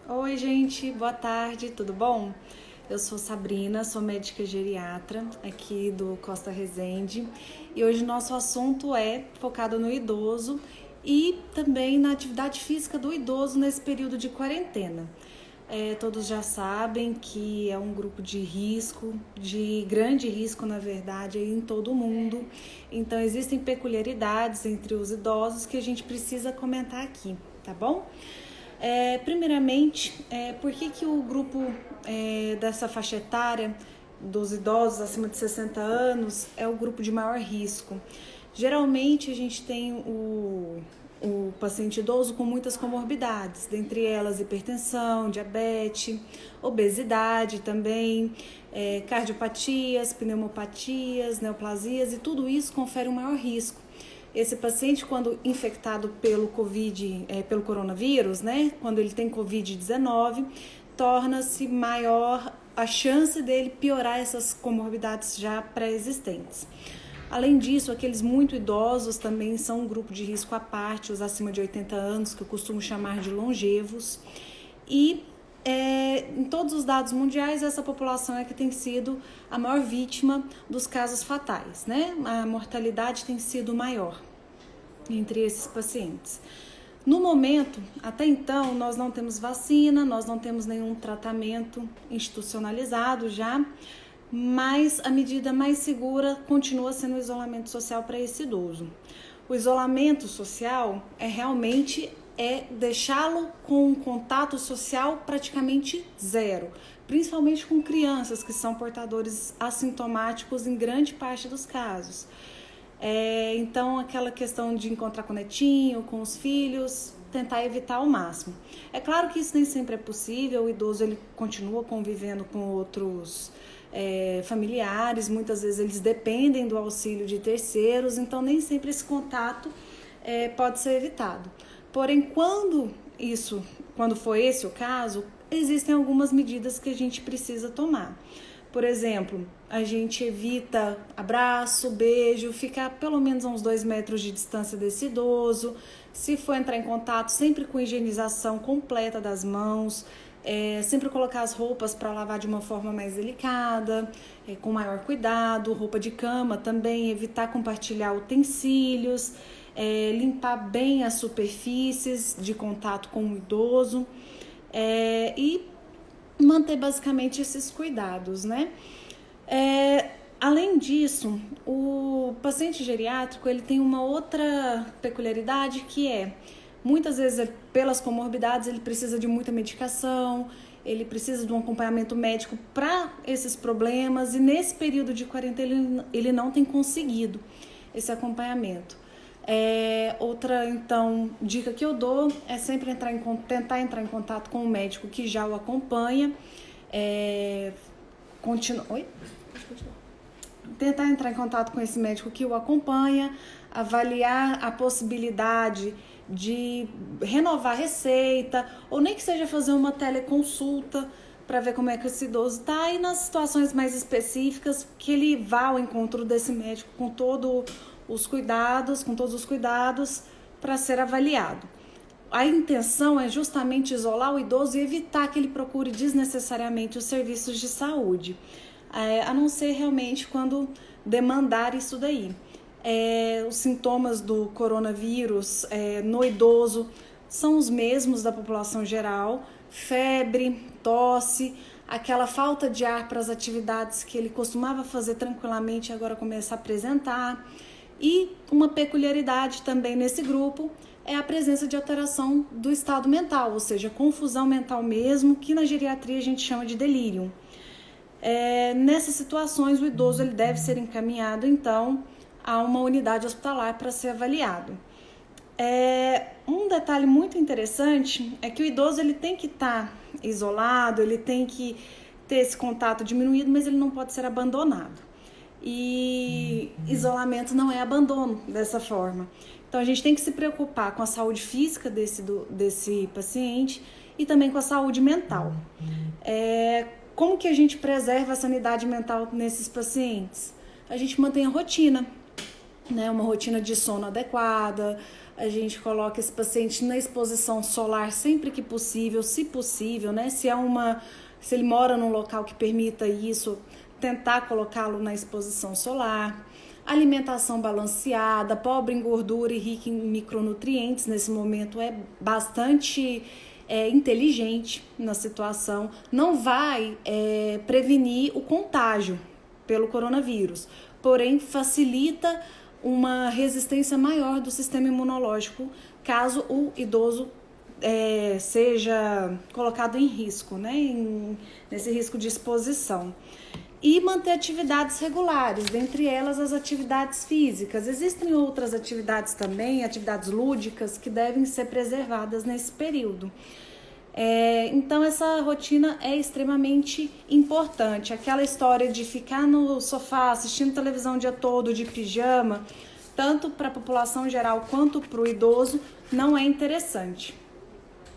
Oi, gente, boa tarde, tudo bom? Eu sou Sabrina, sou médica geriatra aqui do Costa Resende e hoje nosso assunto é focado no idoso e também na atividade física do idoso nesse período de quarentena. Todos já sabem que é um grupo de risco, de grande risco, na verdade, em todo o mundo. Então, existem peculiaridades entre os idosos que a gente precisa comentar aqui, tá bom? Primeiramente, por que o grupo dessa faixa etária dos idosos acima de 60 anos é o grupo de maior risco? Geralmente a gente tem o paciente idoso com muitas comorbidades, dentre elas hipertensão, diabetes, obesidade também, cardiopatias, pneumopatias, neoplasias, e tudo isso confere um maior risco. Esse paciente, quando infectado pelo pelo coronavírus, né, quando ele tem Covid-19, torna-se maior a chance dele piorar essas comorbidades já pré-existentes. Além disso, aqueles muito idosos também são um grupo de risco à parte, os acima de 80 anos, que eu costumo chamar de longevos. E em todos os dados mundiais, essa população é que tem sido a maior vítima dos casos fatais, né? A mortalidade tem sido maior entre esses pacientes. No momento, até então, nós não temos vacina, nós não temos nenhum tratamento institucionalizado já, mas a medida mais segura continua sendo o isolamento social para esse idoso. O isolamento social realmente deixá-lo com um contato social praticamente zero, principalmente com crianças que são portadores assintomáticos em grande parte dos casos. Então, aquela questão de encontrar com o netinho, com os filhos, tentar evitar ao máximo. É claro que isso nem sempre é possível, o idoso ele continua convivendo com outros familiares, muitas vezes eles dependem do auxílio de terceiros, então nem sempre esse contato pode ser evitado. Porém, quando for esse o caso, existem algumas medidas que a gente precisa tomar. Por exemplo, a gente evita abraço, beijo, ficar pelo menos a uns 2 metros de distância desse idoso. Se for entrar em contato, sempre com higienização completa das mãos, sempre colocar as roupas para lavar de uma forma mais delicada, com maior cuidado, roupa de cama também, evitar compartilhar utensílios, limpar bem as superfícies de contato com o idoso e manter basicamente esses cuidados, né? Além disso, o paciente geriátrico ele tem uma outra peculiaridade que muitas vezes pelas comorbidades ele precisa de muita medicação, ele precisa de um acompanhamento médico para esses problemas e nesse período de quarentena ele não tem conseguido esse acompanhamento. Outra então dica que eu dou é sempre tentar entrar em contato com o médico que já o acompanha, tentar entrar em contato com esse médico que o acompanha, avaliar a possibilidade de renovar a receita, ou nem que seja fazer uma teleconsulta para ver como é que esse idoso está, e nas situações mais específicas que ele vá ao encontro desse médico com todos os cuidados para ser avaliado. A intenção é justamente isolar o idoso e evitar que ele procure desnecessariamente os serviços de saúde, a não ser realmente quando demandar isso daí. Os sintomas do coronavírus no idoso são os mesmos da população geral: febre, tosse, aquela falta de ar para as atividades que ele costumava fazer tranquilamente e agora começa a apresentar. E uma peculiaridade também nesse grupo é a presença de alteração do estado mental, ou seja, confusão mental mesmo, que na geriatria a gente chama de delírio. Nessas situações, o idoso ele deve ser encaminhado, então, a uma unidade hospitalar para ser avaliado. Um detalhe muito interessante é que o idoso ele tem que estar isolado, ele tem que ter esse contato diminuído, mas ele não pode ser abandonado. E isolamento não é abandono dessa forma. Então, a gente tem que se preocupar com a saúde física desse paciente e também com a saúde mental. Como que a gente preserva a sanidade mental nesses pacientes? A gente mantém a rotina, né? Uma rotina de sono adequada, A gente coloca esse paciente na exposição solar sempre que possível, se possível, né? Se ele mora num local que permita isso, tentar colocá-lo na exposição solar. Alimentação balanceada, pobre em gordura e rica em micronutrientes, nesse momento é bastante inteligente na situação. Não vai prevenir o contágio pelo coronavírus, porém facilita uma resistência maior do sistema imunológico caso o idoso seja colocado em risco, né? Nesse risco de exposição. E manter atividades regulares, dentre elas as atividades físicas. Existem outras atividades também, atividades lúdicas, que devem ser preservadas nesse período. Então essa rotina é extremamente importante. Aquela história de ficar no sofá assistindo televisão o dia todo de pijama, tanto para a população geral quanto para o idoso, não é interessante.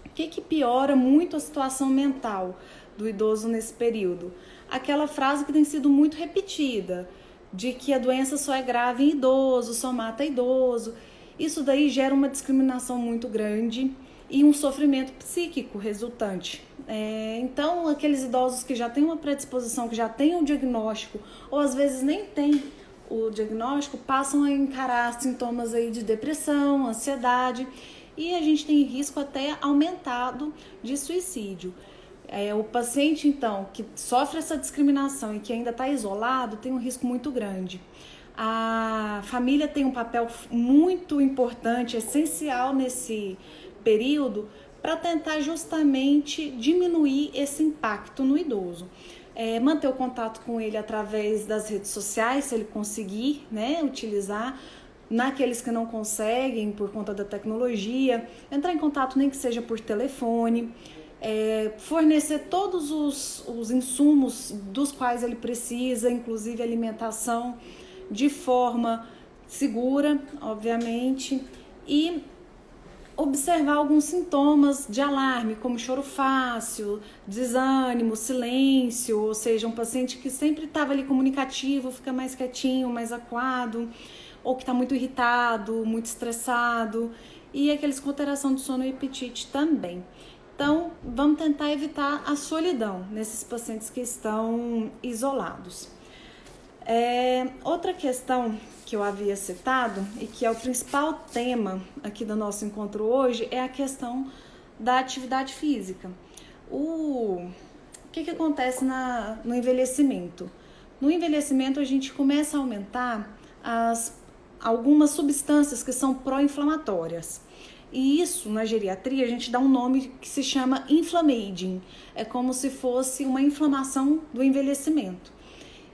O que piora muito a situação mental do idoso nesse período? Aquela frase que tem sido muito repetida, de que a doença só é grave em idoso, só mata idoso. Isso daí gera uma discriminação muito grande e um sofrimento psíquico resultante. Então, aqueles idosos que já têm uma predisposição, que já têm um diagnóstico, ou às vezes nem têm o diagnóstico, passam a encarar sintomas aí de depressão, ansiedade, e a gente tem risco até aumentado de suicídio. O paciente, então, que sofre essa discriminação e que ainda está isolado, tem um risco muito grande. A família tem um papel muito importante, essencial nesse período, para tentar justamente diminuir esse impacto no idoso. Manter o contato com ele através das redes sociais, se ele conseguir, né, utilizar. Naqueles que não conseguem por conta da tecnologia, entrar em contato nem que seja por telefone, fornecer todos os insumos dos quais ele precisa, inclusive alimentação, de forma segura, obviamente, e observar alguns sintomas de alarme, como choro fácil, desânimo, silêncio, ou seja, um paciente que sempre estava ali comunicativo, fica mais quietinho, mais acuado, ou que está muito irritado, muito estressado, e aqueles com alteração de sono e apetite também. Então, vamos tentar evitar a solidão nesses pacientes que estão isolados. Outra questão que eu havia citado, e que é o principal tema aqui do nosso encontro hoje, é a questão da atividade física. O que acontece no envelhecimento? No envelhecimento, a gente começa a aumentar algumas substâncias que são pró-inflamatórias. E isso, na geriatria, a gente dá um nome que se chama inflammaging. É como se fosse uma inflamação do envelhecimento.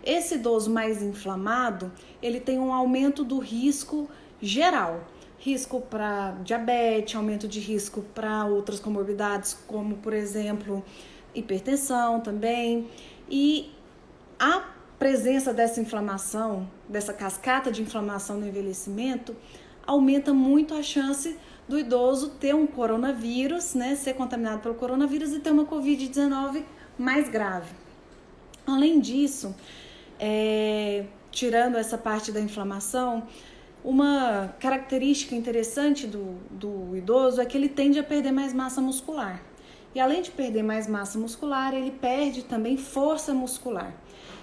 Esse idoso mais inflamado, ele tem um aumento do risco geral. Risco para diabetes, aumento de risco para outras comorbidades, como, por exemplo, hipertensão também. E a presença dessa inflamação, dessa cascata de inflamação no envelhecimento, aumenta muito a chance do idoso ter um coronavírus, né, ser contaminado pelo coronavírus e ter uma Covid-19 mais grave. Além disso, tirando essa parte da inflamação, uma característica interessante do idoso é que ele tende a perder mais massa muscular. E além de perder mais massa muscular, ele perde também força muscular.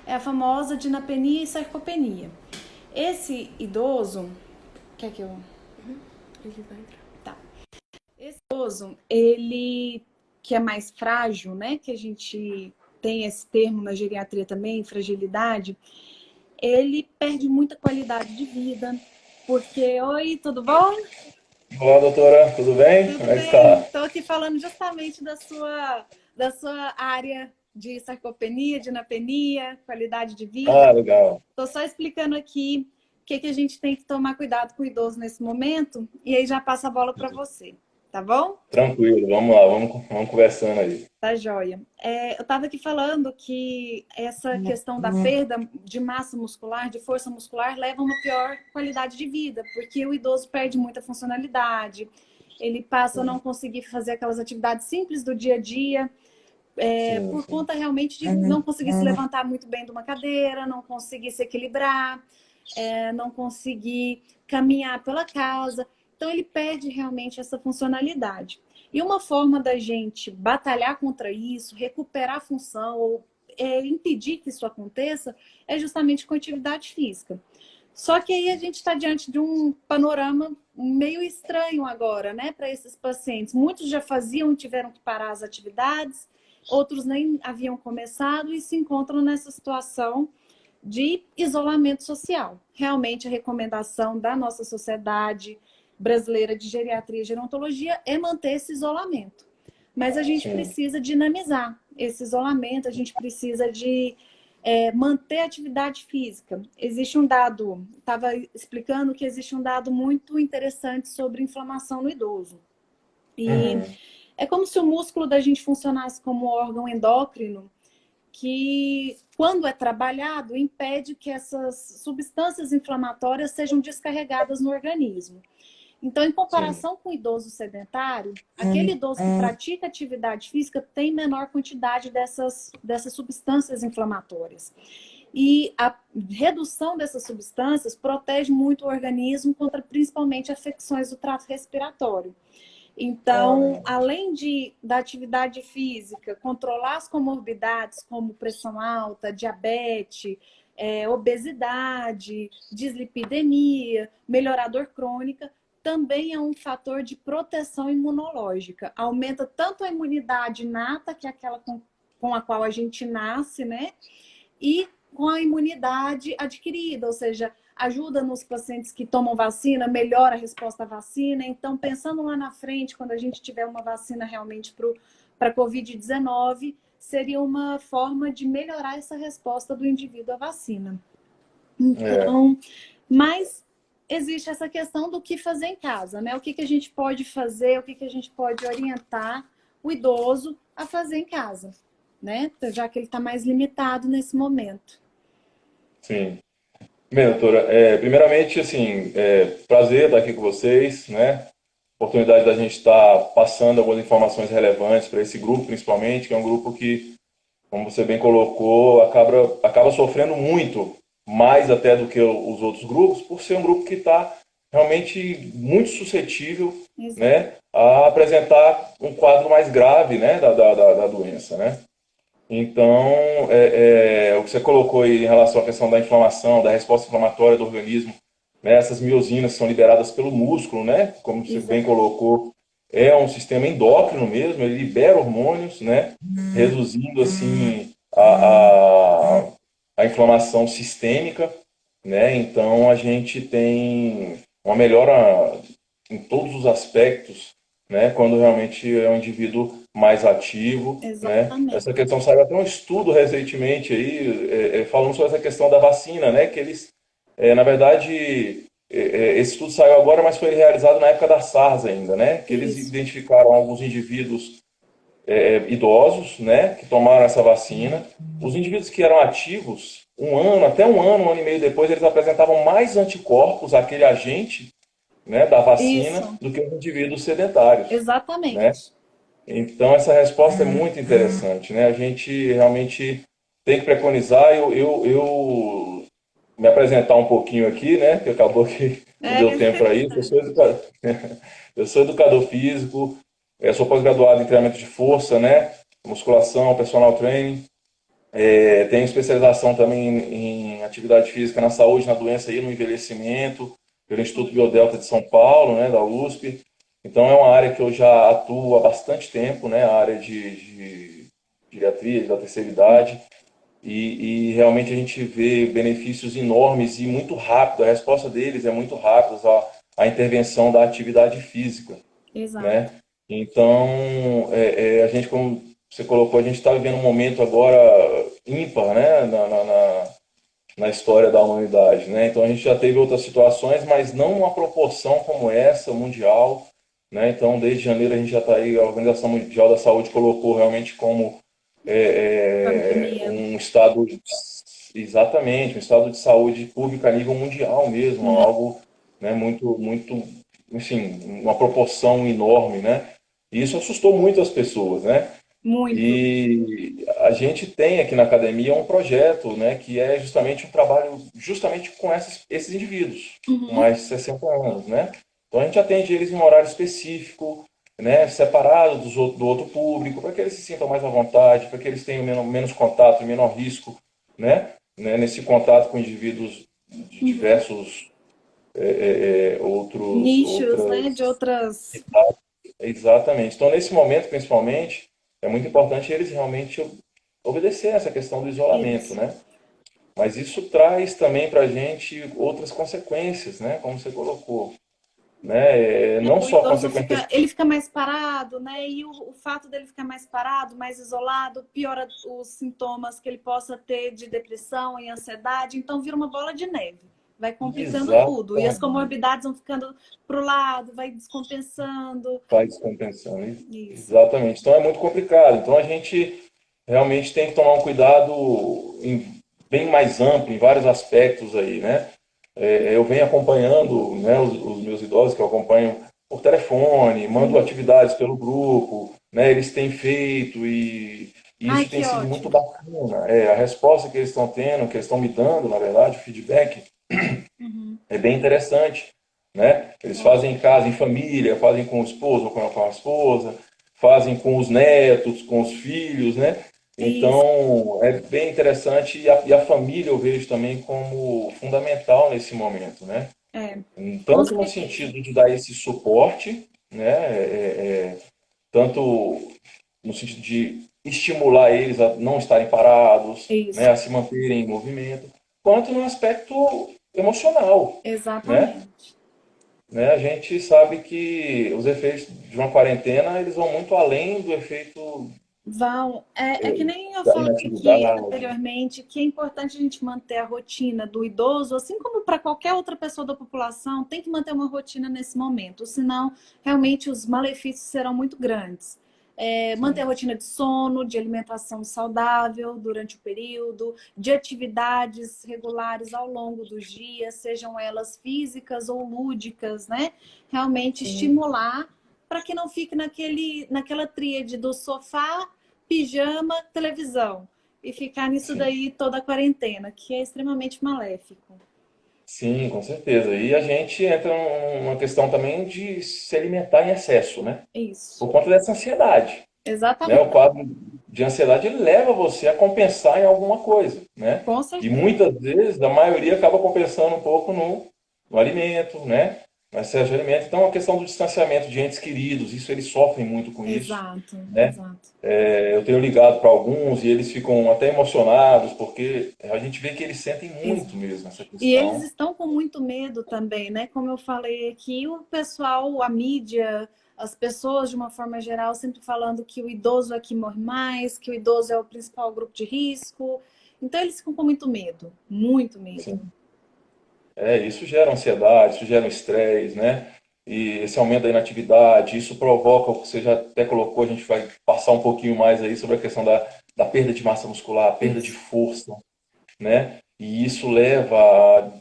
É a famosa dinapenia e sarcopenia. Esse idoso... Quer que eu... Ele vai entrar. Tá. Esse idoso, ele que é mais frágil, né? Que a gente tem esse termo na geriatria também, fragilidade. Ele perde muita qualidade de vida. Porque... Oi, tudo bom? Olá, doutora, tudo bem? Tudo Como é que bem. está? Estou aqui falando justamente da sua área de sarcopenia, dinapenia, qualidade de vida. Ah, legal. Estou só explicando aqui o que a gente tem que tomar cuidado com o idoso nesse momento e aí já passa a bola para você, tá bom? Tranquilo, vamos lá, vamos conversando aí. Tá joia. Eu estava aqui falando que essa questão da perda de massa muscular, de força muscular, leva a uma pior qualidade de vida, porque o idoso perde muita funcionalidade, ele passa a não conseguir fazer aquelas atividades simples do dia a dia, por conta realmente de não conseguir se levantar muito bem de uma cadeira, não conseguir se equilibrar, não conseguir caminhar pela casa, Então, ele perde realmente essa funcionalidade. E uma forma da gente batalhar contra isso, recuperar a função ou impedir que isso aconteça, é justamente com atividade física. Só que aí a gente está diante de um panorama meio estranho agora, né, para esses pacientes. Muitos já faziam e tiveram que parar as atividades, outros nem haviam começado e se encontram nessa situação de isolamento social. Realmente, a recomendação da nossa Sociedade Brasileira de Geriatria e Gerontologia é manter esse isolamento. Mas a gente precisa dinamizar esse isolamento, a gente precisa de manter a atividade física. Existe um dado, estava explicando que existe um dado muito interessante sobre inflamação no idoso. E é como se o músculo da gente funcionasse como órgão endócrino, que, quando é trabalhado, impede que essas substâncias inflamatórias sejam descarregadas no organismo. Então, em comparação com o idoso sedentário, aquele idoso que pratica atividade física tem menor quantidade dessas substâncias inflamatórias. E a redução dessas substâncias protege muito o organismo contra, principalmente, afecções do trato respiratório. Então, além da atividade física, controlar as comorbidades como pressão alta, diabetes, obesidade, dislipidemia, melhorar a dor crônica, também é um fator de proteção imunológica. Aumenta tanto a imunidade inata, que é aquela com a qual a gente nasce, né? E com a imunidade adquirida, ou seja, ajuda nos pacientes que tomam vacina, melhora a resposta à vacina. Então, pensando lá na frente, quando a gente tiver uma vacina realmente para a Covid-19, seria uma forma de melhorar essa resposta do indivíduo à vacina. Então, mas existe essa questão do que fazer em casa, né? O que a gente pode fazer, o que a gente pode orientar o idoso a fazer em casa, né? Já que ele está mais limitado nesse momento. Sim. Bem, doutora, primeiramente, assim, prazer estar aqui com vocês, né? Oportunidade da gente estar passando algumas informações relevantes para esse grupo, principalmente, que é um grupo que, como você bem colocou, acaba sofrendo muito, mais até do que os outros grupos, por ser um grupo que está realmente muito suscetível, né, a apresentar um quadro mais grave, né, da doença, né? Então, o que você colocou aí em relação à questão da inflamação, da resposta inflamatória do organismo, né, essas miosinas são liberadas pelo músculo, né, como você bem colocou, é um sistema endócrino mesmo, ele libera hormônios, né, reduzindo assim a inflamação sistêmica, né, então a gente tem uma melhora em todos os aspectos, né, quando realmente é um indivíduo mais ativo, né? Essa questão saiu até um estudo recentemente aí falando sobre essa questão da vacina, né? Que eles, na verdade, esse estudo saiu agora, mas foi realizado na época da SARS ainda, né? Que eles identificaram alguns indivíduos idosos, né? Que tomaram essa vacina. Os indivíduos que eram ativos, até um ano e meio depois, eles apresentavam mais anticorpos àquele agente, né, da vacina do que os indivíduos sedentários. Exatamente. Né? Então, essa resposta é muito interessante, né? A gente realmente tem que preconizar. Eu me apresentar um pouquinho aqui, né? Que acabou que não deu tempo para isso. Eu sou educador físico, sou pós-graduado em treinamento de força, né? Musculação, personal training. Tenho especialização também em atividade física na saúde, na doença e no envelhecimento, pelo Instituto Biodelta de São Paulo, né? Da USP. Então, é uma área que eu já atuo há bastante tempo, né? A área de geriatria, da terceira idade. E realmente a gente vê benefícios enormes e muito rápido. A resposta deles é muito rápida, a intervenção da atividade física. Exato. Né? Então, a gente, como você colocou, a gente está vivendo um momento agora ímpar, né? Na história da humanidade, né? Então, a gente já teve outras situações, mas não uma proporção como essa, mundial. Né? Então, desde janeiro a gente já está aí, a Organização Mundial da Saúde colocou realmente como um estado, exatamente, um estado de saúde pública a nível mundial mesmo, algo, né, muito, muito, enfim, uma proporção enorme, né? E isso assustou muito as pessoas, né? Muito. E a gente tem aqui na academia um projeto, né, que é justamente um trabalho justamente com esses indivíduos, com mais de 60 anos, né? Então a gente atende eles em um horário específico, né, separado do outro público, para que eles se sintam mais à vontade, para que eles tenham menos contato, menor risco, nesse contato com indivíduos de Uhum. diversos Nichos, né? De outras. outras. Exatamente. Então, nesse momento, principalmente, é muito importante eles realmente obedecer essa questão do isolamento, Isso. né? Mas isso traz também para a gente outras consequências, né? Como você colocou, né? Não O só idoso consequências. ele fica mais parado, né? E o fato dele ficar mais parado, mais isolado, piora os sintomas que ele possa ter de depressão e ansiedade. Então vira uma bola de neve. Vai complicando tudo. E as Exatamente. comorbidades vão ficando para o lado, vai descompensando. Vai descompensando. Isso. Exatamente. Então é muito complicado. Então a gente realmente tem que tomar um cuidado bem mais amplo em vários aspectos aí, né? Eu venho acompanhando, né, os meus idosos que eu acompanho por telefone, mando Uhum. atividades pelo grupo, né? Eles têm feito e Ai, isso tem que sido muito ótimo. bacana. A resposta que eles estão tendo, que eles estão me dando, na verdade, o feedback, Uhum. é bem interessante, né? Eles fazem Ótimo. em casa, em família, fazem com o esposo ou com a esposa, fazem com os netos, com os filhos, né? Isso. Então, é bem interessante e a família eu vejo também como fundamental nesse momento, né? É. Com Tanto no certeza. sentido de dar esse suporte, né? Tanto no sentido de estimular eles a não estarem parados, né? Isso. A se manterem em movimento, quanto no aspecto emocional, né? Exatamente. A gente sabe que os efeitos de uma quarentena eles vão muito além do efeito Vão, é que nem eu da falei aqui inatividade. anteriormente, que é importante a gente manter a rotina do idoso, assim como para qualquer outra pessoa da população, tem que manter uma rotina nesse momento, senão realmente os malefícios serão muito grandes. Manter a Sim, rotina de sono, de alimentação saudável durante o período, de atividades regulares ao longo dos dias, sejam elas físicas ou lúdicas, né? Realmente sim, estimular para que não fique naquela tríade do sofá, pijama, televisão. E ficar nisso sim. daí toda a quarentena, que é extremamente maléfico. Sim, com certeza. E a gente entra numa questão também de se alimentar em excesso, né? Isso. Por conta dessa ansiedade, né? O Exatamente. quadro de ansiedade ele leva você a compensar em alguma coisa, né? Com E certeza. muitas vezes a maioria acaba compensando um pouco no alimento, né? No excesso de alimento. Então, a questão do distanciamento de entes queridos, isso eles sofrem muito com isso, Exato, né? exato. Eu tenho ligado para alguns e eles ficam até emocionados, porque a gente vê que eles sentem muito Exato. mesmo essa E eles questão. estão com muito medo também, né? Como eu falei aqui, o pessoal, a mídia, as pessoas de uma forma geral, sempre falando que o idoso é que morre mais, que o idoso é o principal grupo de risco. Então eles ficam com muito medo, muito medo. Sim. Isso gera ansiedade, isso gera um estresse, né? E esse aumento da inatividade, isso provoca, o que você já até colocou, a gente vai passar um pouquinho mais aí sobre a questão da perda de massa muscular, perda de Isso. força, né? E isso leva a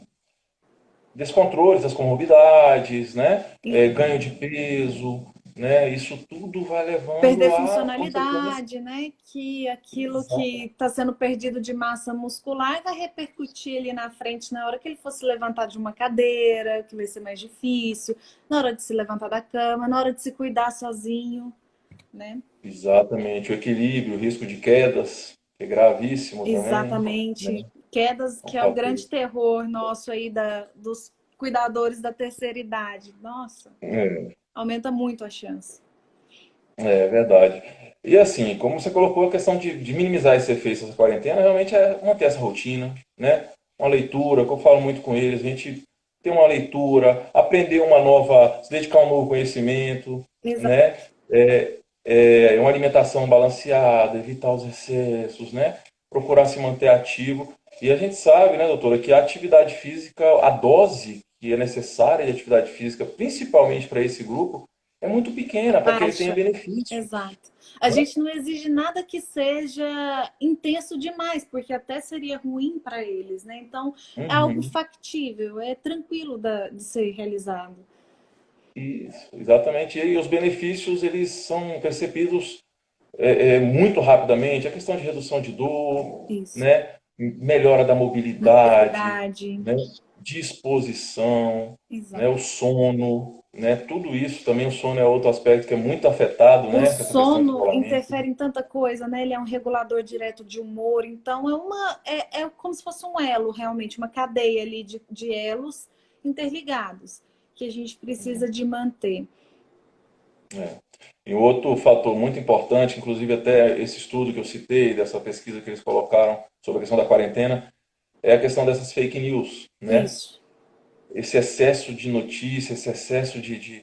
descontroles das comorbidades, né? Ganho de peso, né? Isso tudo vai Perder levando a consequências. funcionalidade, né? Que aquilo que Exato. está sendo perdido de massa muscular vai repercutir ali na frente na hora que ele fosse levantar de uma cadeira, que vai ser mais difícil, na hora de se levantar da cama, na hora de se cuidar sozinho, né? Exatamente. O equilíbrio, o risco de quedas, que é gravíssimo também, Exatamente. né? Quedas, É um que é o fator. grande terror nosso aí dos cuidadores da terceira idade. Nossa, É, aumenta muito a chance. é verdade. E assim, como você colocou, a questão de minimizar esse efeito dessa quarentena, realmente é manter essa rotina, né? Uma leitura, que eu falo muito com eles, a gente ter uma leitura, aprender uma nova, se dedicar a um novo conhecimento, né? É, uma alimentação balanceada, evitar os excessos, né? Procurar se manter ativo. E a gente sabe, né, doutora, que a atividade física, a dose que é necessária de atividade física, principalmente para esse grupo, é muito pequena para que ele tenha Baixa. benefício. Exato. A gente não exige nada que seja intenso demais, porque até seria ruim para eles, né? Então, é algo Uhum. factível, é tranquilo de ser realizado. Isso, exatamente. E aí os benefícios eles são percebidos muito rapidamente. A questão de redução de dor, Isso. né? Melhora da mobilidade, Mobilidade. né? Disposição, né? Exato. O sono. né? Tudo isso também, o sono é outro aspecto que é muito afetado, O né? Com essa questão de sono isolamento. interfere em tanta coisa, né? Ele é um regulador direto de humor, então é como se fosse um elo, realmente, uma cadeia ali de elos interligados que a gente precisa de manter. É. E outro fator muito importante, inclusive até esse estudo que eu citei, dessa pesquisa que eles colocaram sobre a questão da quarentena, é a questão dessas fake news, né? Isso, Esse excesso de notícias, esse excesso de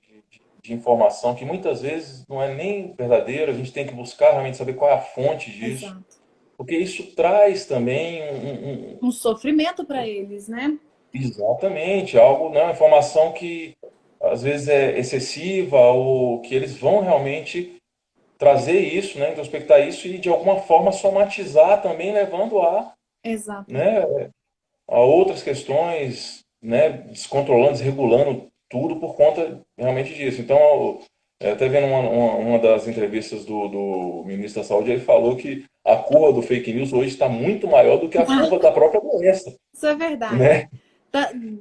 informação que muitas vezes não é nem verdadeiro, a gente tem que buscar realmente saber qual é a fonte disso, exato. porque isso traz também Um sofrimento para eles, né? exatamente algo, né, uma informação que às vezes é excessiva ou que eles vão realmente trazer isso, né, introspectar isso e de alguma forma somatizar também, levando a, Exatamente. né, a outras questões, né, descontrolando, desregulando tudo por conta realmente disso. Então, até vendo uma das entrevistas do ministro da Saúde, ele falou que a curva do fake news hoje está muito maior do que a curva da própria doença, Isso é verdade. né?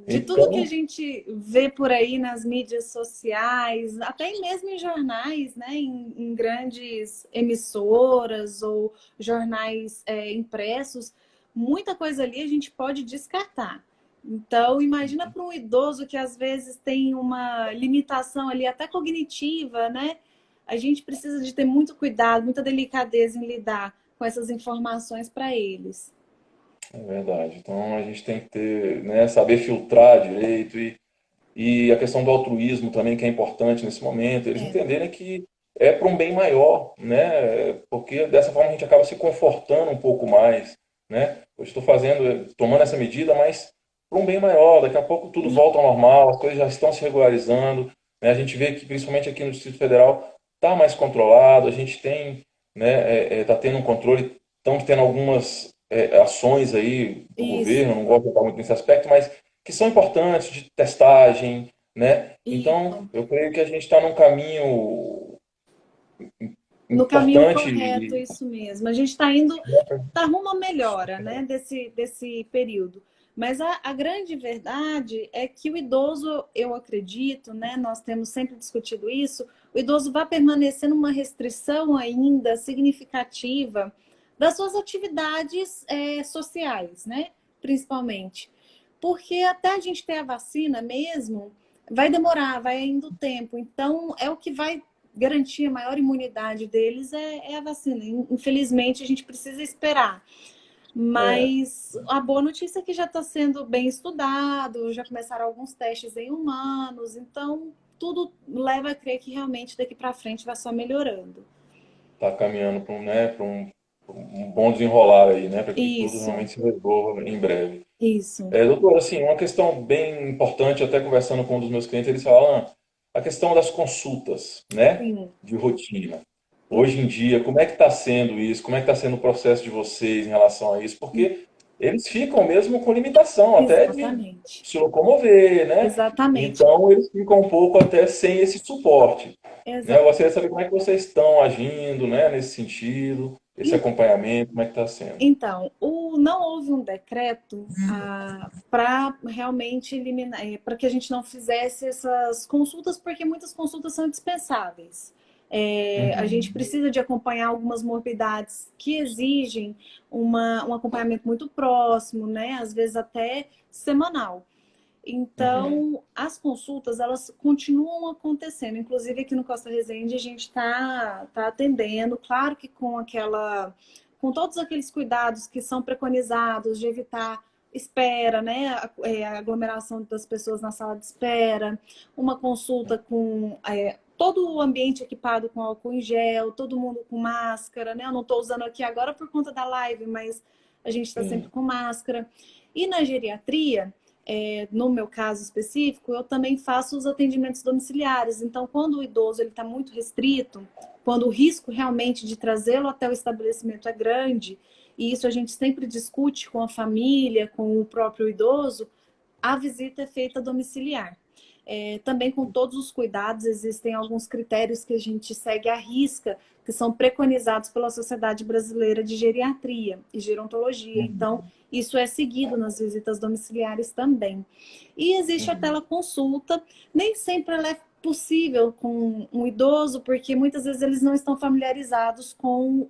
De tudo que a Então, gente vê por aí nas mídias sociais, até mesmo em jornais, né, em grandes emissoras ou jornais impressos, muita coisa ali a gente pode descartar. Então, imagina para um idoso que às vezes tem uma limitação ali até cognitiva, né? A gente precisa de ter muito cuidado, muita delicadeza em lidar com essas informações para eles. é verdade. Então a gente tem que ter, né, saber filtrar direito e a questão do altruísmo também, que é importante nesse momento, eles É, entenderem que é para um bem maior, né? Porque dessa forma a gente acaba se confortando um pouco mais, né? Eu estou fazendo, tomando essa medida, mas para um bem maior. Daqui a pouco tudo volta ao normal, as coisas já estão se regularizando, né? A gente vê que principalmente aqui no Distrito Federal está mais controlado, a gente tem, né? Está tendo um controle, estão tendo algumas ações aí do isso. governo, não gosto de falar muito nesse aspecto, mas que são importantes de testagem, né? Então, Isso. eu creio que a gente está num caminho No caminho importante. correto, isso mesmo. A gente está indo, tá rumo à melhora, né, desse período. Mas a grande verdade é que o idoso, eu acredito, né, nós temos sempre discutido isso, o idoso vai permanecer numa restrição ainda significativa das suas atividades sociais, né, principalmente. Porque até a gente ter a vacina mesmo, vai demorar, vai indo tempo. Então, é o que vai garantir a maior imunidade deles é a vacina. Infelizmente, a gente precisa esperar. É, Mas a boa notícia é que já está sendo bem estudado, já começaram alguns testes em humanos, então tudo leva a crer que realmente daqui para frente vai só melhorando. tá caminhando para um, né, pra um bom desenrolar aí, né, para que tudo Isso, realmente se resolva em breve. isso. Doutor, assim, uma questão bem importante, até conversando com um dos meus clientes, eles falam a questão das consultas, né, Sim, de rotina. Hoje em dia, como é que está sendo isso? Como é que está sendo o processo de vocês em relação a isso? Porque eles ficam mesmo com limitação até de exatamente. se locomover, né? Exatamente. Então, eles ficam um pouco até sem esse suporte, né? Eu Exatamente. gostaria de saber como é que vocês estão agindo, né, nesse sentido, esse acompanhamento, como é que está sendo? Então, não houve um decreto para realmente eliminar, para que a gente não fizesse essas consultas, porque muitas consultas são indispensáveis. A gente Uhum, precisa de acompanhar algumas morbidades que exigem um acompanhamento muito próximo, né? Às vezes até semanal. uhum, Então, as consultas, elas continuam acontecendo. Inclusive, aqui no Costa Resende, a gente tá atendendo, claro que com todos aqueles cuidados que são preconizados de evitar espera, né? A aglomeração das pessoas na sala de espera, uma consulta com todo o ambiente equipado com álcool em gel, todo mundo com máscara, né? Eu não estou usando aqui agora por conta da live, mas a gente está sempre sim. com máscara. E na geriatria, no meu caso específico, eu também faço os atendimentos domiciliares. Então, quando o idoso está muito restrito, quando o risco realmente de trazê-lo até o estabelecimento é grande, e isso a gente sempre discute com a família, com o próprio idoso, a visita é feita domiciliar. Também com todos os cuidados, existem alguns critérios que a gente segue à risca, que são preconizados pela Sociedade Brasileira de Geriatria e Gerontologia. Então, Uhum, isso é seguido nas visitas domiciliares também. E existe a uhum. teleconsulta, nem sempre ela é possível com um idoso, porque muitas vezes eles não estão familiarizados com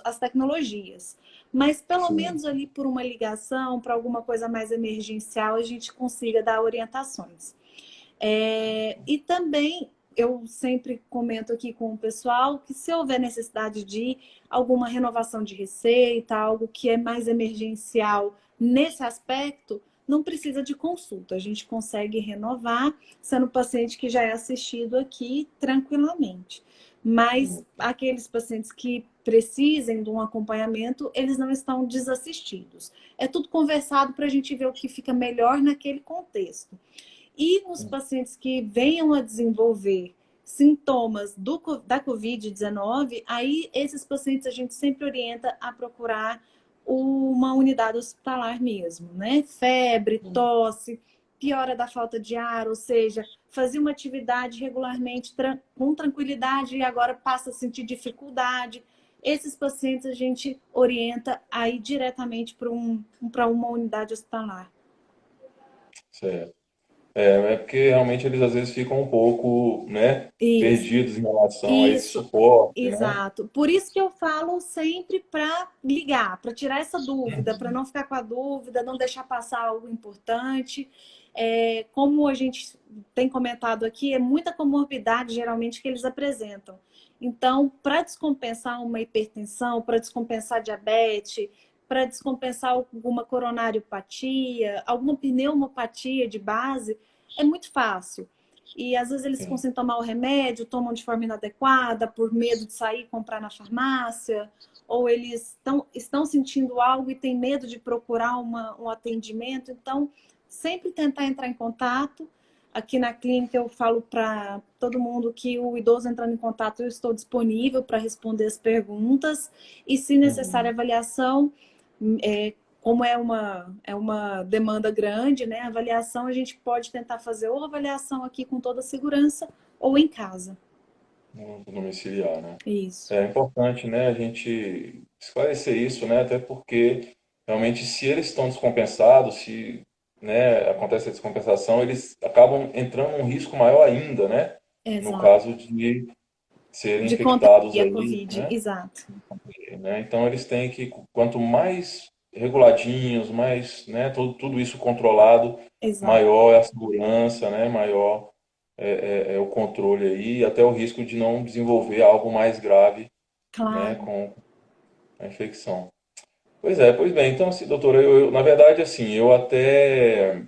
as tecnologias. Mas pelo Sim. menos ali por uma ligação, para alguma coisa mais emergencial, a gente consiga dar orientações. E também eu sempre comento aqui com o pessoal que se houver necessidade de alguma renovação de receita, algo que é mais emergencial nesse aspecto, não precisa de consulta. A gente consegue renovar sendo paciente que já é assistido aqui tranquilamente. Mas aqueles pacientes que precisem de um acompanhamento, eles não estão desassistidos. É tudo conversado para a gente ver o que fica melhor naquele contexto. E nos pacientes que venham a desenvolver sintomas da Covid-19, aí esses pacientes a gente sempre orienta a procurar uma unidade hospitalar mesmo, né? Febre, tosse, piora da falta de ar, ou seja, fazia uma atividade regularmente com tranquilidade e agora passa a sentir dificuldade. Esses pacientes a gente orienta a ir diretamente para uma unidade hospitalar. Certo. É porque realmente eles às vezes ficam um pouco, né, Isso. perdidos em relação a esse Isso, suporte, né? exato. Por isso que eu falo sempre para ligar, para tirar essa dúvida, para não ficar com a dúvida, não deixar passar algo importante. Como a gente tem comentado aqui, é muita comorbidade geralmente que eles apresentam. Então, para descompensar uma hipertensão, para descompensar diabetes, para descompensar alguma coronariopatia, alguma pneumopatia de base, é muito fácil. E às vezes eles ficam Sim. sem tomar o remédio, tomam de forma inadequada, por medo de sair e comprar na farmácia, ou eles estão sentindo algo e têm medo de procurar um atendimento. Então, sempre tentar entrar em contato. Aqui na clínica eu falo para todo mundo que o idoso entrando em contato, eu estou disponível para responder as perguntas e, se necessária Uhum. avaliação, como é uma demanda grande, né? A avaliação a gente pode tentar fazer ou avaliação aqui com toda a segurança ou em casa. No domiciliar, né? Isso. É importante, né, a gente esclarecer isso, né? Até porque realmente se eles estão descompensados, se, né, acontece a descompensação, eles acabam entrando num risco maior ainda, né? No Exato. caso de serem De infectados contrair a aí, Covid, né? exato. Né? Então eles têm que, quanto mais reguladinhos, mais, né, tudo isso controlado, Exato. maior é a segurança, né? Maior é o controle aí, até o risco de não desenvolver algo mais grave, né, Claro. com a infecção. Pois bem, então, assim, doutora, na verdade, assim, eu até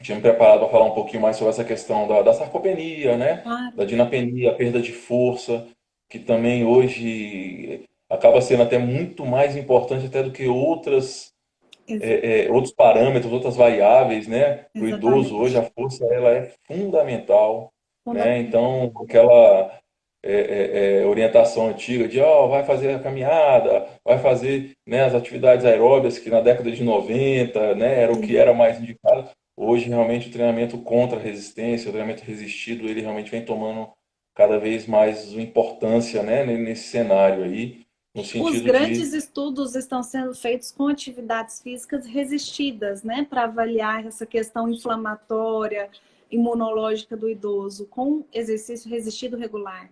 tinha me preparado para falar um pouquinho mais sobre essa questão da sarcopenia, né? Claro. Da dinapenia, a perda de força, que também hoje acaba sendo até muito mais importante até do que Ex- outros parâmetros, outras variáveis, né? Para o idoso hoje a exatamente. força ela é fundamental, né? Fundamental. Então aquela orientação antiga de vai fazer a caminhada, vai fazer, né, as atividades aeróbias que na década de 90, né, era o que era mais indicado. Hoje realmente o treinamento contra a resistência, o treinamento resistido, ele realmente vem tomando cada vez mais importância, né, nesse cenário aí, no Os sentido de grandes estudos estão sendo feitos com atividades físicas resistidas, né, para avaliar essa questão inflamatória, imunológica do idoso, com exercício resistido regular.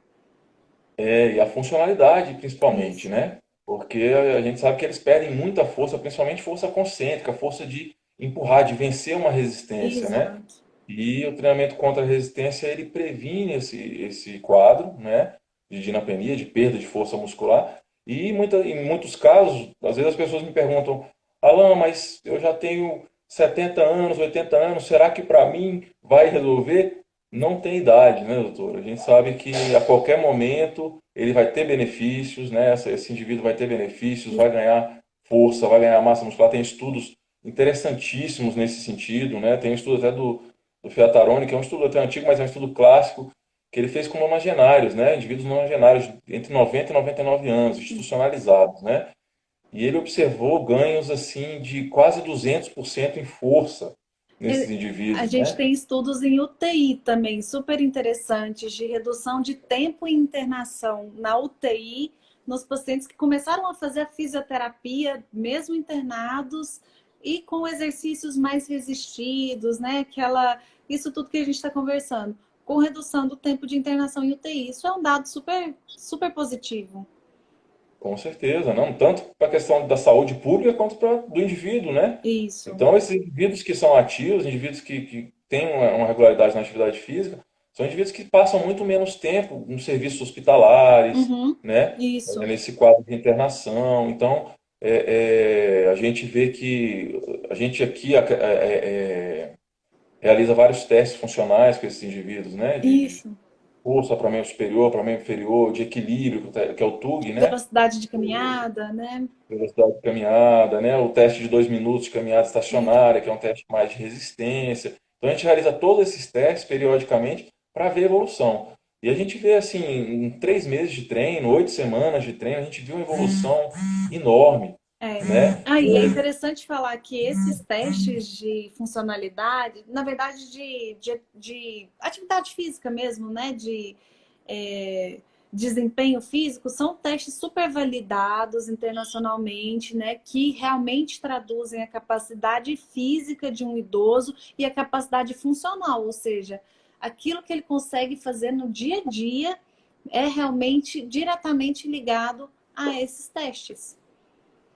e a funcionalidade, principalmente, Isso. né? Porque a gente sabe que eles perdem muita força, principalmente força concêntrica, força de empurrar, de vencer uma resistência, né? Exato. E o treinamento contra a resistência, ele previne esse quadro, né? De dinapenia, de perda de força muscular. E em muitos casos, às vezes as pessoas me perguntam, Alan, mas eu já tenho 70 anos, 80 anos, será que para mim vai resolver? Não tem idade, né, doutor? A gente sabe que a qualquer momento ele vai ter benefícios, né? Esse indivíduo vai ter benefícios, vai ganhar força, vai ganhar massa muscular. Tem estudos interessantíssimos nesse sentido, né? Tem um estudo até do Fiataroni, que é um estudo até antigo, mas é um estudo clássico, que ele fez com nonagenários, né? Indivíduos nonagenários entre 90 e 99 anos, institucionalizados, né? E ele observou ganhos assim de quase 200% em força nesses A indivíduos, gente né? tem estudos em UTI também, super interessantes, de redução de tempo em internação na UTI, nos pacientes que começaram a fazer a fisioterapia, mesmo internados, e com exercícios mais resistidos, né? Isso tudo que a gente está conversando. com redução do tempo de internação em UTI. Isso é um dado super, super positivo. Com certeza, não tanto para a questão da saúde pública quanto para do indivíduo, né? Isso. Então, esses indivíduos que são ativos, indivíduos que têm uma regularidade na atividade física, são indivíduos que passam muito menos tempo nos serviços hospitalares, Uhum. né? Isso. Nesse quadro de internação. Então, a gente vê que a gente aqui realiza vários testes funcionais com esses indivíduos, né? De Isso. força para membro superior, para membro inferior, de equilíbrio, que é o TUG, né? Velocidade de caminhada, né? Velocidade de caminhada, né? O teste de 2 minutos de caminhada Isso. estacionária, que é um teste mais de resistência. Então a gente realiza todos esses testes periodicamente para ver a evolução. E a gente vê assim, em 3 meses de treino, 8 semanas de treino, a gente viu uma evolução enorme, É. né? Aí é interessante falar que esses testes de funcionalidade, na verdade, de atividade física mesmo, né? De desempenho físico, são testes super validados internacionalmente, né? Que realmente traduzem a capacidade física de um idoso e a capacidade funcional, ou seja, aquilo que ele consegue fazer no dia a dia é realmente diretamente ligado a esses testes.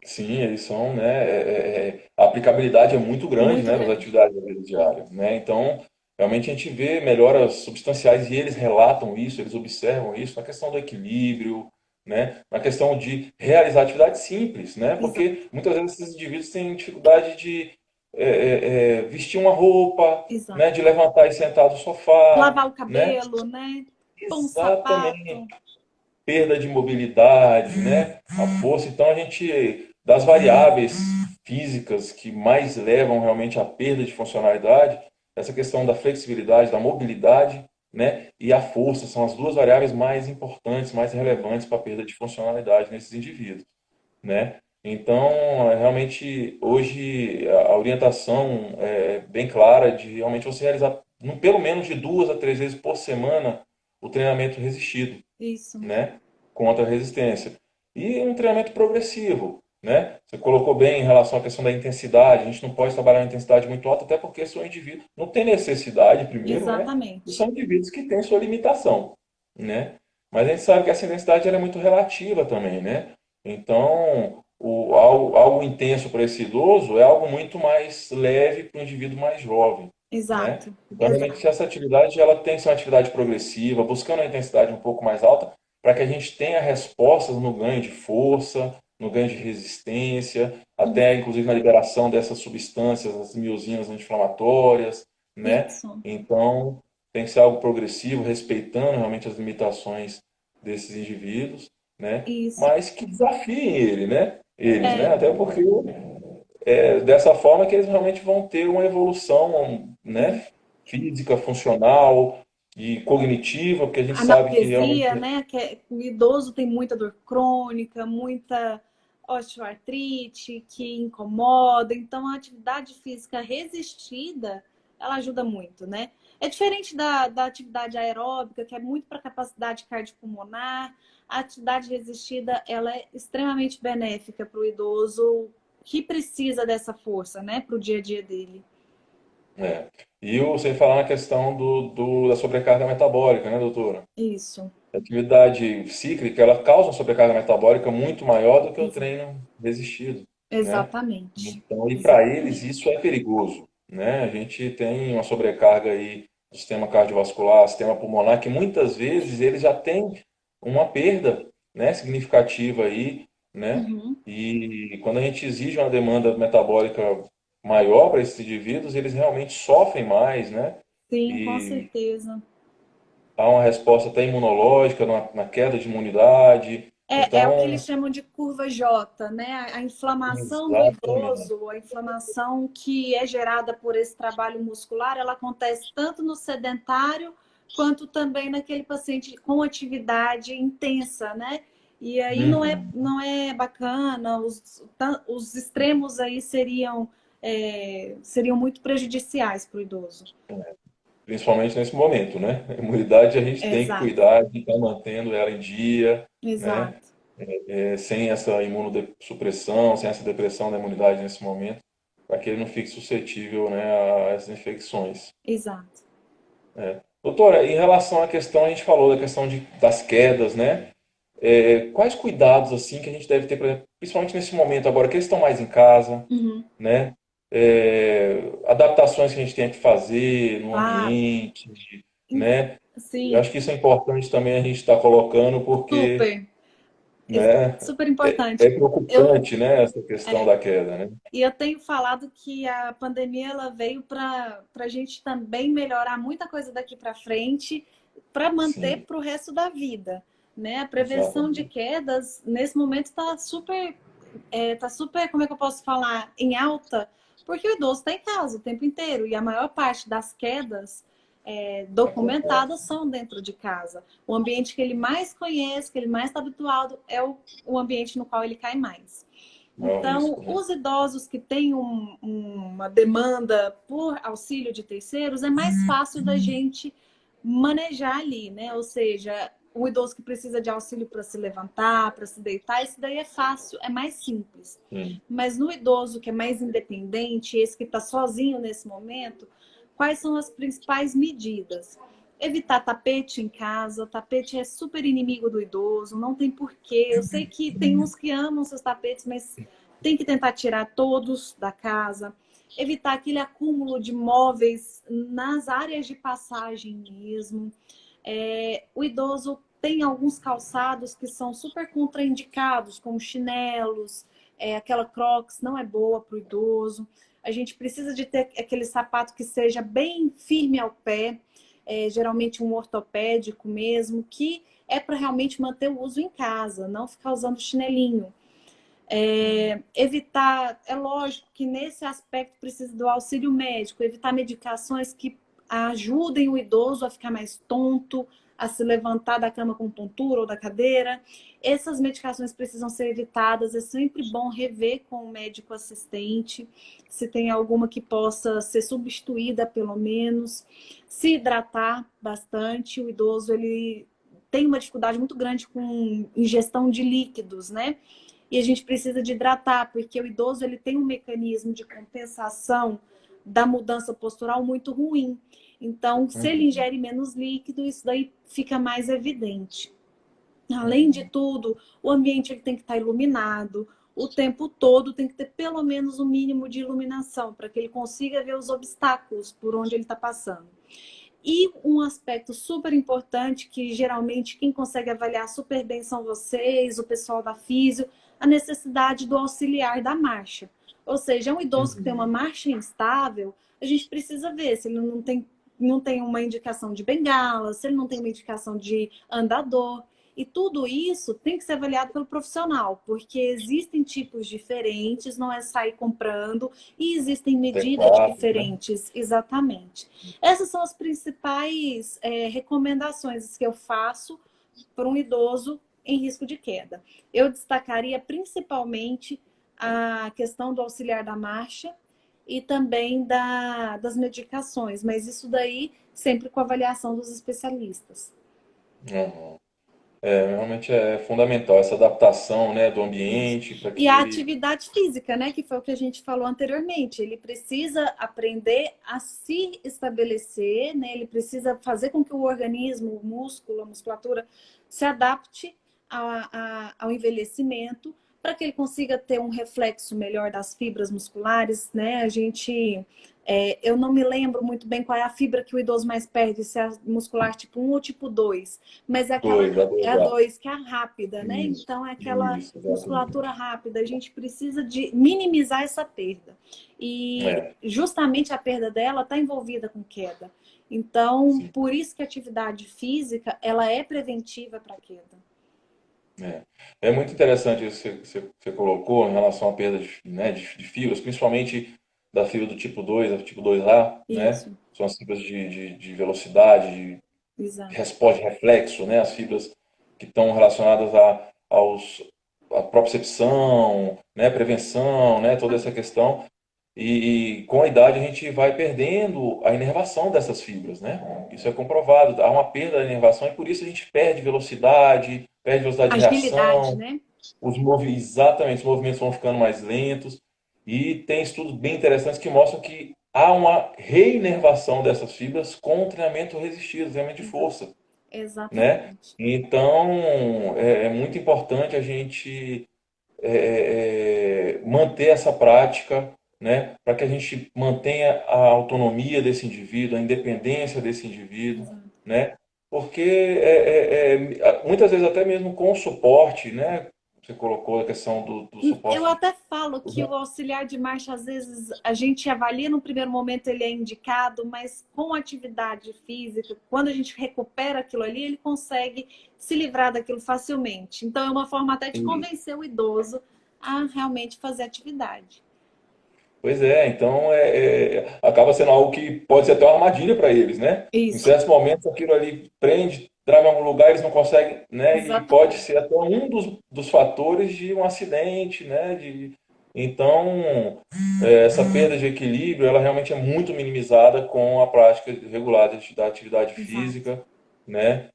Sim, eles são, né? A aplicabilidade é muito grande, Muito né, das grande. atividades da vida diária, né? Então, realmente a gente vê melhoras substanciais e eles relatam isso, eles observam isso na questão do equilíbrio, né? Na questão de realizar atividades simples, né? Exato. Porque muitas vezes esses indivíduos têm dificuldade de vestir uma roupa, né? Exato. De levantar e sentar do sofá, Lavar o né? cabelo, né? Pôr um Exatamente, sapato. perda de mobilidade, né? A força. Então a gente, das variáveis físicas que mais levam realmente à perda de funcionalidade, essa questão da flexibilidade, da mobilidade, né? E a força são as duas variáveis mais importantes, mais relevantes para a perda de funcionalidade nesses indivíduos, né? Então, realmente, hoje a orientação é bem clara de realmente você realizar pelo menos de 2 a 3 vezes por semana o treinamento resistido, Isso. né, contra a resistência. E um treinamento progressivo, né? Você colocou bem em relação à questão da intensidade. A gente não pode trabalhar uma intensidade muito alta, até porque são indivíduos não têm necessidade, primeiro, né? E Exatamente. são indivíduos que têm sua limitação, né? Mas a gente sabe que essa intensidade ela é muito relativa também, né? Então, algo intenso para esse idoso é algo muito mais leve para o indivíduo mais jovem, né? Exato. Então, realmente, Exato. essa atividade ela tem que ser uma atividade progressiva, buscando uma intensidade um pouco mais alta, para que a gente tenha respostas no ganho de força, no ganho de resistência, até inclusive na liberação dessas substâncias, as miosinas anti-inflamatórias, né? Isso. Então, tem que ser algo progressivo, respeitando realmente as limitações desses indivíduos, né? Isso. Mas que desafiem ele, né? Eles, né? É. Até porque dessa forma que eles realmente vão ter uma evolução, né? Física, funcional e cognitiva, porque a gente sabe que realmente Analgesia, né? O idoso tem muita dor crônica, muita osteoartrite que incomoda. Então, a atividade física resistida, ela ajuda muito, né? É diferente da atividade aeróbica, que é muito para capacidade cardiopulmonar. A atividade resistida, ela é extremamente benéfica para o idoso que precisa dessa força, né? Para o dia a dia dele. é. E você falar na questão da sobrecarga metabólica, né, doutora? Isso, A atividade cíclica, ela causa uma sobrecarga metabólica muito maior do que o exa- treino resistido, né? exatamente. Então, e para eles Exatamente. isso é perigoso, né? A gente tem uma sobrecarga aí do sistema cardiovascular, sistema pulmonar, que muitas vezes eles já têm uma perda, né, significativa aí, né? Uhum. E quando a gente exige uma demanda metabólica maior para esses indivíduos, eles realmente sofrem mais, né? Sim, com E certeza. há uma resposta até imunológica na queda de imunidade. É o que eles Então, chamam de curva J, né? A inflamação do exatamente, idoso, a inflamação que é gerada por esse trabalho muscular, ela acontece tanto no sedentário quanto também naquele paciente com atividade intensa, né? E aí uhum, não é bacana, os extremos aí seriam muito prejudiciais para o idoso. principalmente nesse momento, né? A imunidade a gente tem que Exato, cuidar de estar mantendo ela em dia, né? exato, Sem essa imunossupressão, sem essa depressão da imunidade nesse momento, para que ele não fique suscetível, né, a essas infecções. exato. Né? Doutora, em relação à questão, a gente falou da questão das quedas, né? Quais cuidados assim que a gente deve ter, por exemplo, principalmente nesse momento agora que eles estão mais em casa, Uhum. né? Adaptações que a gente tem que fazer no Claro. ambiente, Em- né? Eu Sim, acho que isso é importante também a gente estar colocando porque, super. né, Super é importante. Eu, preocupante, né, essa questão é, da queda, né? e eu tenho falado que a pandemia ela veio para a gente também melhorar muita coisa daqui para frente, para manter Sim, para o resto da vida, né? A prevenção de exatamente. quedas nesse momento tá super, como é que eu posso falar, em alta, porque o idoso está em casa o tempo inteiro e a maior parte das quedas documentadas Acontece. são dentro de casa. O ambiente que ele mais conhece, que ele mais está habituado, é o ambiente no qual ele cai mais. Não é o Então, risco, né? os idosos que têm uma demanda por auxílio de terceiros, é mais fácil da gente manejar ali, né? Ou seja, o idoso que precisa de auxílio para se levantar, para se deitar, isso daí é fácil, é mais simples. Sim. Mas no idoso que é mais independente, esse que está sozinho nesse momento, quais são as principais medidas? Evitar tapete em casa, o tapete é super inimigo do idoso, não tem porquê. Eu sei que tem uns que amam seus tapetes, mas tem que tentar tirar todos da casa. Evitar aquele acúmulo de móveis nas áreas de passagem mesmo. O idoso tem alguns calçados que são super contraindicados, como chinelos, aquela Crocs não é boa para o idoso. A gente precisa de ter aquele sapato que seja bem firme ao pé, geralmente um ortopédico mesmo, que é para realmente manter o uso em casa, não ficar usando chinelinho. Evitar, é lógico que nesse aspecto precisa do auxílio médico, evitar medicações que ajudem o idoso a ficar mais tonto, a se levantar da cama com tontura ou da cadeira. Essas medicações precisam ser evitadas, é sempre bom rever com o médico assistente, se tem alguma que possa ser substituída pelo menos. Se hidratar bastante, o idoso ele tem uma dificuldade muito grande com ingestão de líquidos, né? E a gente precisa de hidratar, porque o idoso ele tem um mecanismo de compensação da mudança postural muito ruim. Então, se ele Uhum, ingere menos líquido, isso daí fica mais evidente. Além de uhum. tudo, o ambiente ele tem que estar iluminado, o tempo todo tem que ter pelo menos um mínimo de iluminação para que ele consiga ver os obstáculos por onde ele está passando. E um aspecto super importante que geralmente quem consegue avaliar super bem são vocês, o pessoal da físio, a necessidade do auxiliar da marcha. Ou seja, é um idoso que tem uma Uhum. marcha instável, a gente precisa ver se ele não tem uma indicação de bengala, se ele não tem uma indicação de andador. E tudo isso tem que ser avaliado pelo profissional, porque existem tipos diferentes, não é sair comprando, e existem medidas Adequado, né? diferentes, exatamente. Essas são as principais recomendações que eu faço para um idoso em risco de queda. Eu destacaria principalmente a questão do auxiliar da marcha e também das medicações, mas isso daí sempre com avaliação dos especialistas. Uhum. Realmente é fundamental essa adaptação, né, do Isso. ambiente para E que a ele. atividade física, né, que foi o que a gente falou anteriormente. Ele precisa aprender a se estabelecer, né? Ele precisa fazer com que o organismo, o músculo, a musculatura se adapte ao envelhecimento para que ele consiga ter um reflexo melhor das fibras musculares, né? Eu não me lembro muito bem qual é a fibra que o idoso mais perde, se é a muscular tipo um ou tipo 2, mas Dois, a é dois a lá. 2 que é a rápida, né? Isso, Então é aquela isso, musculatura exatamente. rápida. A gente precisa de minimizar essa perda. E É, justamente a perda dela está envolvida com queda. Então, sim. por isso que a atividade física ela é preventiva para queda. É. É muito interessante isso que você colocou em relação à perda né, de fibras, principalmente da fibra do tipo 2 a tipo 2A, né? Isso, São as fibras de velocidade, de exato. resposta, de reflexo, né? As fibras que estão relacionadas à propriocepção, né? Prevenção, né? Toda essa questão. E com a idade a gente vai perdendo a inervação dessas fibras, né? Isso é comprovado, há uma perda da inervação e por isso a gente perde velocidade de Agilidade, reação, né? exatamente, os movimentos vão ficando mais lentos. E tem estudos bem interessantes que mostram que há uma reinervação dessas fibras com o treinamento resistido, treinamento de força, né? Exatamente. Então, é muito importante a gente manter essa prática, né? Para que a gente mantenha a autonomia desse indivíduo, a independência desse indivíduo, Exato. né? Porque muitas vezes até mesmo com o suporte, né? Você colocou a questão do Eu suporte. até falo que o auxiliar de marcha, às vezes, a gente avalia no primeiro momento ele é indicado, mas com atividade física, quando a gente recupera aquilo ali, ele consegue se livrar daquilo facilmente. Então, é uma forma até de convencer o idoso a realmente fazer atividade. Pois é, então acaba sendo algo que pode ser até uma armadilha para eles, né? Em Isso, certos momentos aquilo ali prende, trava em algum lugar, eles não conseguem, né? E pode exatamente. ser até um dos fatores de um acidente, né? Então, essa perda de equilíbrio, ela realmente é muito minimizada com a prática regulada da atividade Exato. física, né?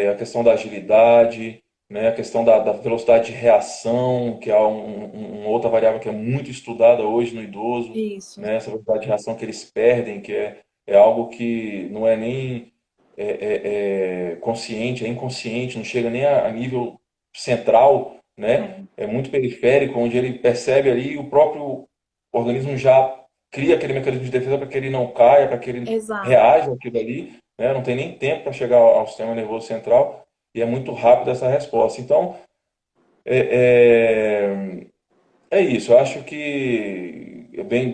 A questão da agilidade, né, a questão da velocidade de reação, que é uma outra variável que é muito estudada hoje no idoso, Isso. né, essa velocidade de reação que eles perdem, que é algo que não é nem consciente, é inconsciente, não chega nem a nível central, né, É, é muito periférico, onde ele percebe ali e o próprio organismo já cria aquele mecanismo de defesa para que ele não caia, para que ele exato. reaja àquilo ali, né, não tem nem tempo para chegar ao sistema nervoso central, e é muito rápido essa resposta. Então, é, é isso. Eu acho que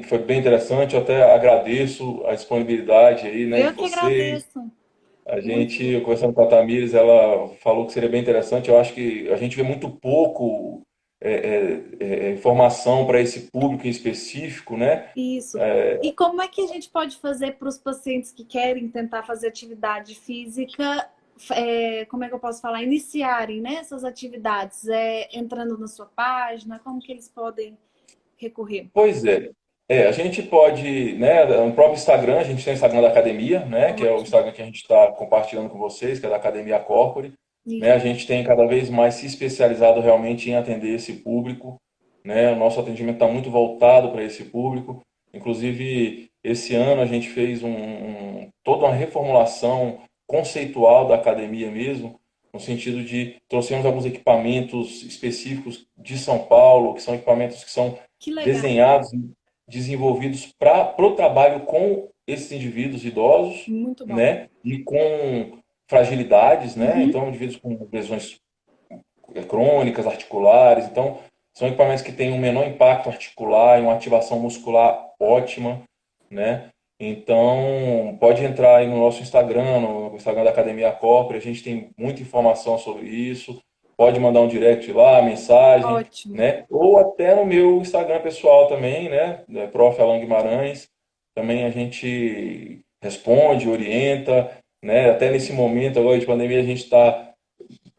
foi bem interessante. Eu até agradeço a disponibilidade aí, né, de Eu que vocês. agradeço. A gente, Muito. eu conversando com a Tamires, ela falou que seria bem interessante. Eu acho que a gente vê muito pouco informação para esse público em específico, né? Isso. E como é que a gente pode fazer para os pacientes que querem tentar fazer atividade física, como é que eu posso falar? Iniciarem, né, essas atividades, entrando na sua página, como que eles podem recorrer? Pois é. A gente pode, né, no próprio Instagram, a gente tem o Instagram da academia, né, que é o Ótimo. Instagram que a gente está compartilhando com vocês, que é da Academia Corpore, né, a Isso. gente tem cada vez mais se especializado realmente em atender esse público, né, o nosso atendimento está muito voltado para esse público, inclusive esse ano a gente fez toda uma reformulação conceitual da academia mesmo, no sentido de trouxemos alguns equipamentos específicos de São Paulo, que são equipamentos que são Que legal. desenhados e desenvolvidos para o trabalho com esses indivíduos idosos, Muito bom. né? E com fragilidades, né? Uhum. Então, indivíduos com lesões crônicas, articulares. Então, são equipamentos que têm um menor impacto articular e uma ativação muscular ótima, né? Então, pode entrar aí no nosso Instagram, no Instagram da Academia Corpore, a gente tem muita informação sobre isso. Pode mandar um direct lá, mensagem, Ótimo. né? Ou até no meu Instagram pessoal também, né? Prof. Alan Guimarães. Também a gente responde, orienta, né? Até nesse momento agora de pandemia a gente está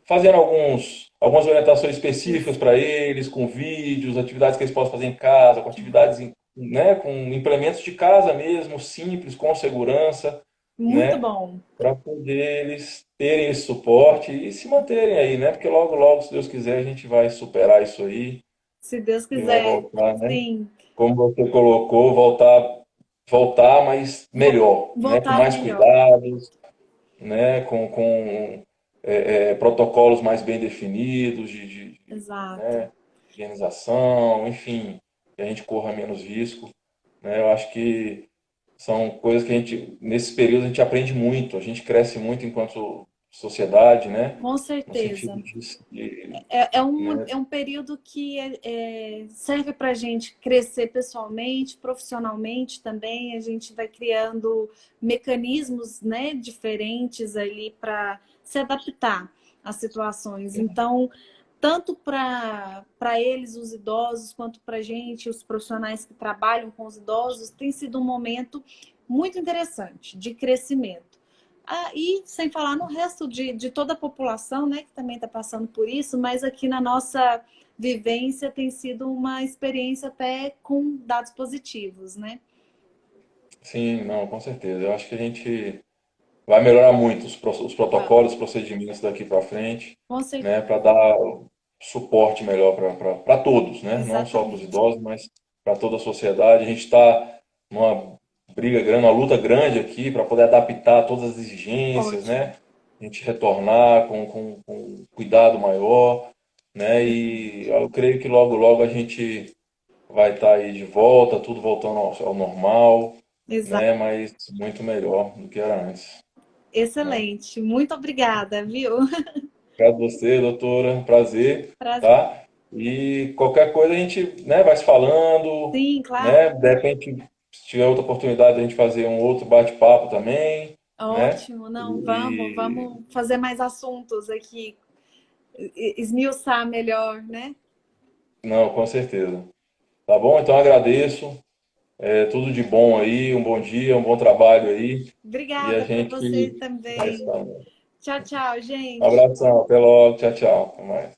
fazendo algumas orientações específicas Isso. para eles, com vídeos, atividades que eles possam fazer em casa, com atividades, né, com implementos de casa mesmo, simples, com segurança, Muito né, bom. para poder eles terem esse suporte e se manterem aí, né, porque logo, logo, se Deus quiser, a gente vai superar isso aí Se Deus e vai quiser, voltar, né, sim. como você colocou, voltar, mas melhor, né, com Voltar mais melhor. cuidados, né, com protocolos mais bem definidos Exato. né, higienização, enfim, que a gente corra menos risco. Né, eu acho que são coisas que nesse período, a gente aprende muito, a gente cresce muito enquanto sociedade, né, Com no sentido certeza. de É um período que serve para a gente crescer pessoalmente, profissionalmente também. A gente vai criando mecanismos, né, diferentes ali para se adaptar às situações. Então, tanto para eles, os idosos, quanto para a gente, os profissionais que trabalham com os idosos, tem sido um momento muito interessante de crescimento. E sem falar no resto de toda a população, né, que também está passando por isso, mas aqui na nossa vivência tem sido uma experiência até com dados positivos, né? sim, não, com certeza. Eu acho que a gente vai melhorar muito os Vamos, protocolos, os procedimentos daqui para frente, com né, certeza. para dar suporte melhor para todos, né, não só para os Exatamente. idosos, mas para toda a sociedade. A gente está numa briga grande, uma luta grande aqui para poder adaptar todas as exigências, Ótimo. né? A gente retornar com cuidado maior, né? E eu creio que logo, logo a gente vai estar aí de volta, tudo voltando ao normal, Exato. né? Mas muito melhor do que era antes, né? Excelente. Muito obrigada, viu? Obrigado a você, doutora. Prazer, Prazer. tá? E qualquer coisa a gente, né, vai se falando, Sim, claro. né? De repente, se tiver outra oportunidade, a gente fazer um outro bate-papo também, né? Ótimo. Não, E vamos fazer mais assuntos aqui, esmiuçar melhor, né? não, com certeza. Tá bom? Então agradeço. Tudo de bom aí, um bom dia, um bom trabalho aí. E a Obrigada para você gente vai se também. falando. Tchau, tchau, Um gente. abração, até logo, tchau, tchau. Até mais.